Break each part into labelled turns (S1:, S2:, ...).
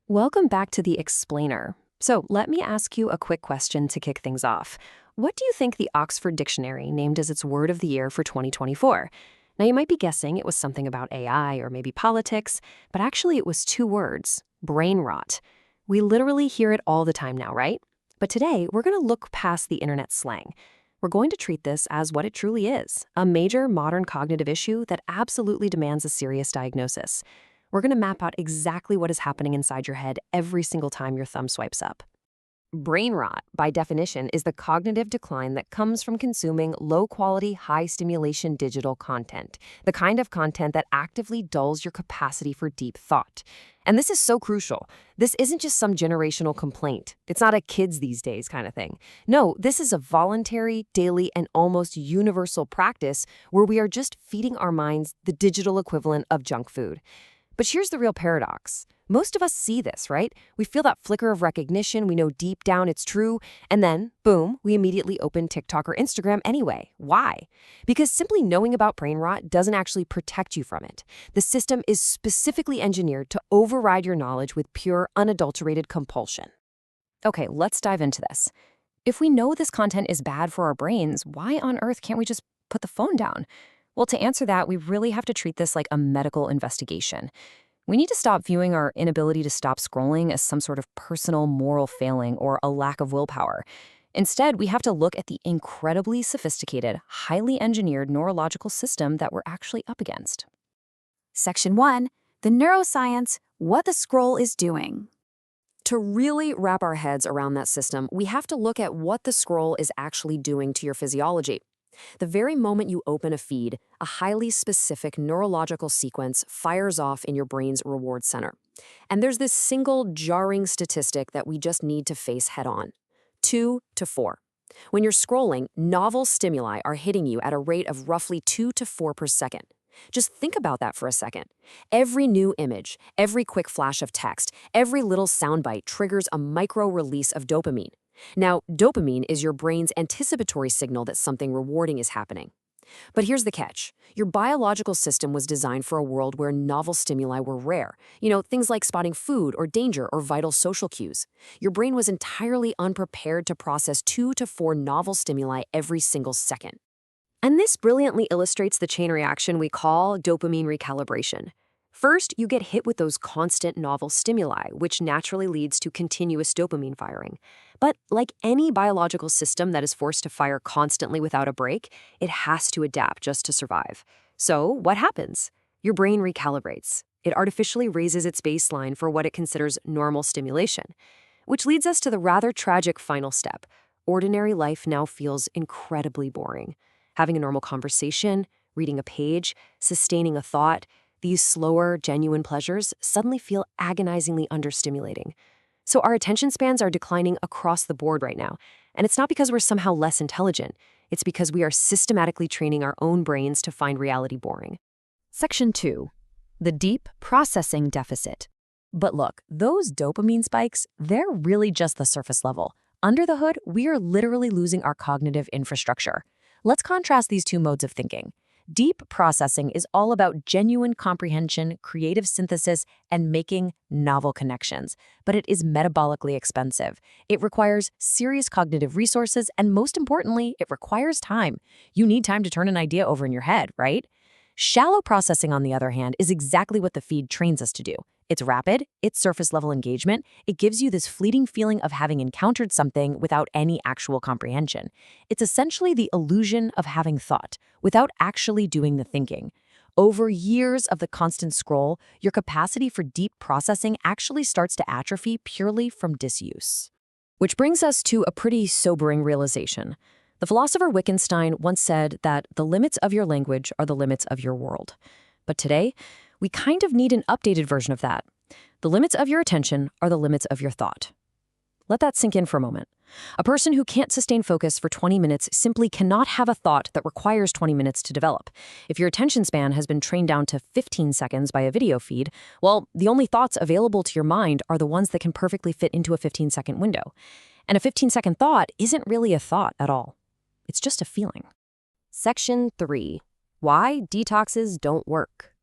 S1: Welcome back to The Explainer. So, let me ask you a quick question to kick things off. What do you think the Oxford Dictionary named as its word of the year for 2024? Now, you might be guessing it was something about AI or maybe politics, but actually it was two words: brain rot. We literally hear it all the time now, right? But today, we're going to look past the internet slang. We're going to treat this as what it truly is: a major modern cognitive issue that absolutely demands a serious diagnosis. We're going to map out exactly what is happening inside your head every single time your thumb swipes up. Brain rot, by definition, is the cognitive decline that comes from consuming low-quality, high-stimulation digital content, the kind of content that actively dulls your capacity for deep thought. And this is so crucial. This isn't just some generational complaint. It's not a kids these days kind of thing. No, this is a voluntary, daily, and almost universal practice where we are just feeding our minds the digital equivalent of junk food. But here's the real paradox. Most of us see this, right? We feel that flicker of recognition, we know deep down it's true, and then, boom, we immediately open TikTok or Instagram anyway. Why? Because simply knowing about brain rot doesn't actually protect you from it. The system is specifically engineered to override your knowledge with pure, unadulterated compulsion. Okay, let's dive into this. If we know this content is bad for our brains, why on earth can't we just put the phone down? Well, to answer that, we really have to treat this like a medical investigation. We need to stop viewing our inability to stop scrolling as some sort of personal moral failing or a lack of willpower. Instead, we have to look at the incredibly sophisticated, highly engineered neurological system that we're actually up against.
S2: Section 1. The neuroscience, what the scroll is doing.
S1: To really wrap our heads around that system, we have to look at what the scroll is actually doing to your physiology. The very moment you open a feed, a highly specific neurological sequence fires off in your brain's reward center. And there's this single jarring statistic that we just need to face head on: 2 to 4. When you're scrolling, novel stimuli are hitting you at a rate of roughly 2 to 4 per second. Just think about that for a second. Every new image, every quick flash of text, every little soundbite triggers a micro-release of dopamine. Now, dopamine is your brain's anticipatory signal that something rewarding is happening. But here's the catch. Your biological system was designed for a world where novel stimuli were rare. Things like spotting food or danger or vital social cues. Your brain was entirely unprepared to process 2 to 4 novel stimuli every single second. And this brilliantly illustrates the chain reaction we call dopamine recalibration. First, you get hit with those constant novel stimuli, which naturally leads to continuous dopamine firing. But like any biological system that is forced to fire constantly without a break, it has to adapt just to survive. So what happens? Your brain recalibrates. It artificially raises its baseline for what it considers normal stimulation, which leads us to the rather tragic final step. Ordinary life now feels incredibly boring. Having a normal conversation, reading a page, sustaining a thought, these slower, genuine pleasures suddenly feel agonizingly understimulating. So our attention spans are declining across the board right now. And it's not because we're somehow less intelligent. It's because we are systematically training our own brains to find reality boring.
S2: Section 2. The deep processing deficit. But look, those dopamine spikes, they're really just the surface level. Under the hood, we are literally losing our cognitive infrastructure. Let's contrast these two modes of thinking. Deep processing is all about genuine comprehension, creative synthesis, and making novel connections. But it is metabolically expensive. It requires serious cognitive resources, and most importantly, it requires time. You need time to turn an idea over in your head, right? Shallow processing, on the other hand, is exactly what the feed trains us to do. It's rapid, it's surface-level engagement, it gives you this fleeting feeling of having encountered something without any actual comprehension. It's essentially the illusion of having thought, without actually doing the thinking. Over years of the constant scroll, your capacity for deep processing actually starts to atrophy purely from disuse.
S1: Which brings us to a pretty sobering realization. The philosopher Wittgenstein once said that the limits of your language are the limits of your world. But today, we kind of need an updated version of that. The limits of your attention are the limits of your thought. Let that sink in for a moment. A person who can't sustain focus for 20 minutes simply cannot have a thought that requires 20 minutes to develop. If your attention span has been trained down to 15 seconds by a video feed, well, the only thoughts available to your mind are the ones that can perfectly fit into a 15-second window. And a 15-second thought isn't really a thought at all. It's just a feeling. Section 3. Why detoxes don't work.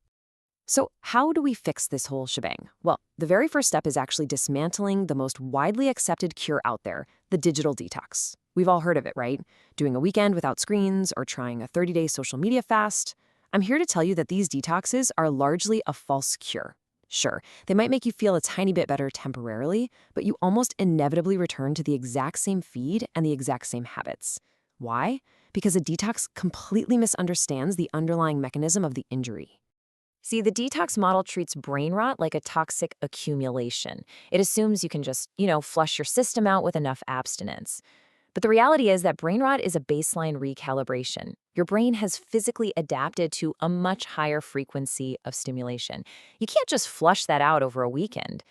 S1: So, how do we fix this whole shebang? Well, the very first step is actually dismantling the most widely accepted cure out there, the digital detox. We've all heard of it, right? Doing a weekend without screens or trying a 30-day social media fast. I'm here to tell you that these detoxes are largely a false cure. Sure, they might make you feel a tiny bit better temporarily, but you almost inevitably return to the exact same feed and the exact same habits. Why? Because a detox completely misunderstands the underlying mechanism of the injury.
S2: See, the detox model treats brain rot like a toxic accumulation. It assumes you can just, flush your system out with enough abstinence. But the reality is that brain rot is a baseline recalibration. Your brain has physically adapted to a much higher frequency of stimulation. You can't just flush that out over a weekend.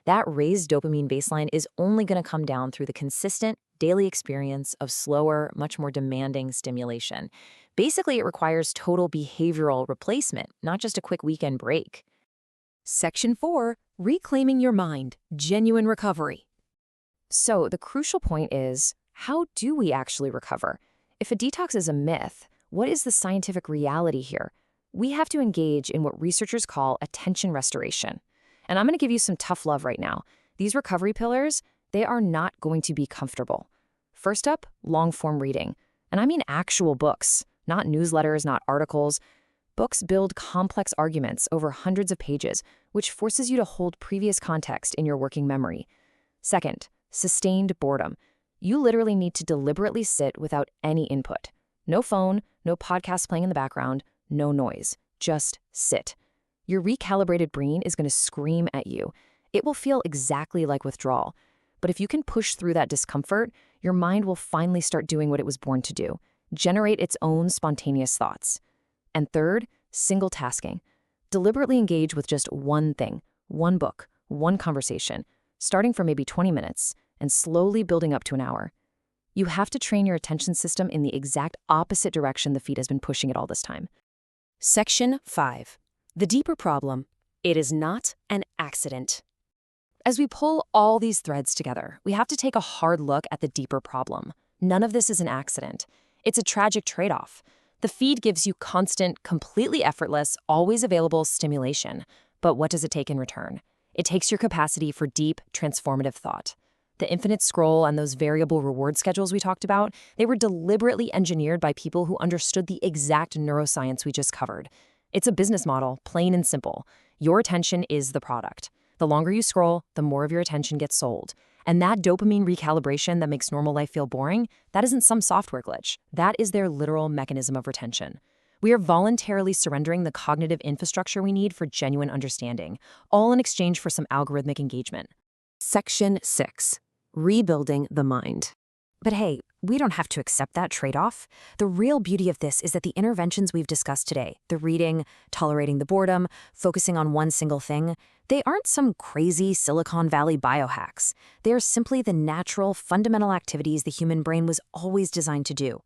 S2: That raised dopamine baseline is only going to come down through the consistent daily experience of slower, much more demanding stimulation. Basically, it requires total behavioral replacement, not just a quick weekend break.
S1: Section 4, Reclaiming Your Mind, Genuine Recovery. So the crucial point is, how do we actually recover? If a detox is a myth, what is the scientific reality here? We have to engage in what researchers call attention restoration. And I'm going to give you some tough love right now. These recovery pillars, they are not going to be comfortable. First up, long-form reading. And I mean actual books, not newsletters, not articles. Books build complex arguments over hundreds of pages, which forces you to hold previous context in your working memory. Second, sustained boredom. You literally need to deliberately sit without any input. No phone, no podcast playing in the background, no noise. Just sit. Your recalibrated brain is going to scream at you. It will feel exactly like withdrawal. But if you can push through that discomfort, your mind will finally start doing what it was born to do, generate its own spontaneous thoughts. And third, single tasking. Deliberately engage with just one thing, one book, one conversation, starting for maybe 20 minutes and slowly building up to an hour. You have to train your attention system in the exact opposite direction the feed has been pushing it all this time. Section 5. The deeper problem. It is not an accident. As we pull all these threads together, we have to take a hard look at the deeper problem. None of this is an accident. It's a tragic trade-off. The feed gives you constant, completely effortless, always available stimulation. But what does it take in return? It takes your capacity for deep, transformative thought. The infinite scroll and those variable reward schedules we talked about, they were deliberately engineered by people who understood the exact neuroscience we just covered. It's a business model, plain and simple. Your attention is the product. The longer you scroll, the more of your attention gets sold. And that dopamine recalibration that makes normal life feel boring, that isn't some software glitch. That is their literal mechanism of retention. We are voluntarily surrendering the cognitive infrastructure we need for genuine understanding, all in exchange for some algorithmic engagement. Section 6. Rebuilding the mind. But hey, we don't have to accept that trade-off. The real beauty of this is that the interventions we've discussed today, the reading, tolerating the boredom, focusing on one single thing, they aren't some crazy Silicon Valley biohacks. They are simply the natural, fundamental activities the human brain was always designed to do.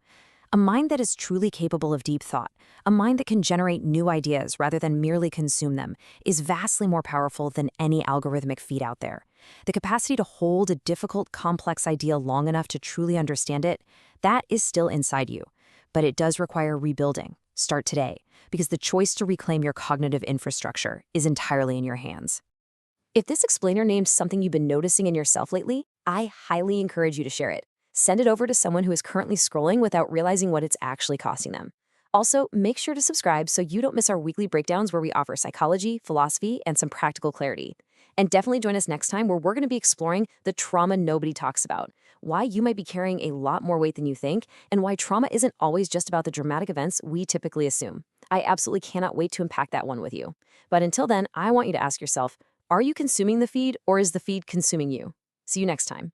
S1: A mind that is truly capable of deep thought, a mind that can generate new ideas rather than merely consume them, is vastly more powerful than any algorithmic feed out there. The capacity to hold a difficult, complex idea long enough to truly understand it, that is still inside you. But it does require rebuilding. Start today, because the choice to reclaim your cognitive infrastructure is entirely in your hands. If this explainer names something you've been noticing in yourself lately, I highly encourage you to share it. Send it over to someone who is currently scrolling without realizing what it's actually costing them. Also, make sure to subscribe so you don't miss our weekly breakdowns where we offer psychology, philosophy, and some practical clarity. And definitely join us next time where we're going to be exploring the trauma nobody talks about, why you might be carrying a lot more weight than you think, and why trauma isn't always just about the dramatic events we typically assume. I absolutely cannot wait to unpack that one with you. But until then, I want you to ask yourself, are you consuming the feed or is the feed consuming you? See you next time.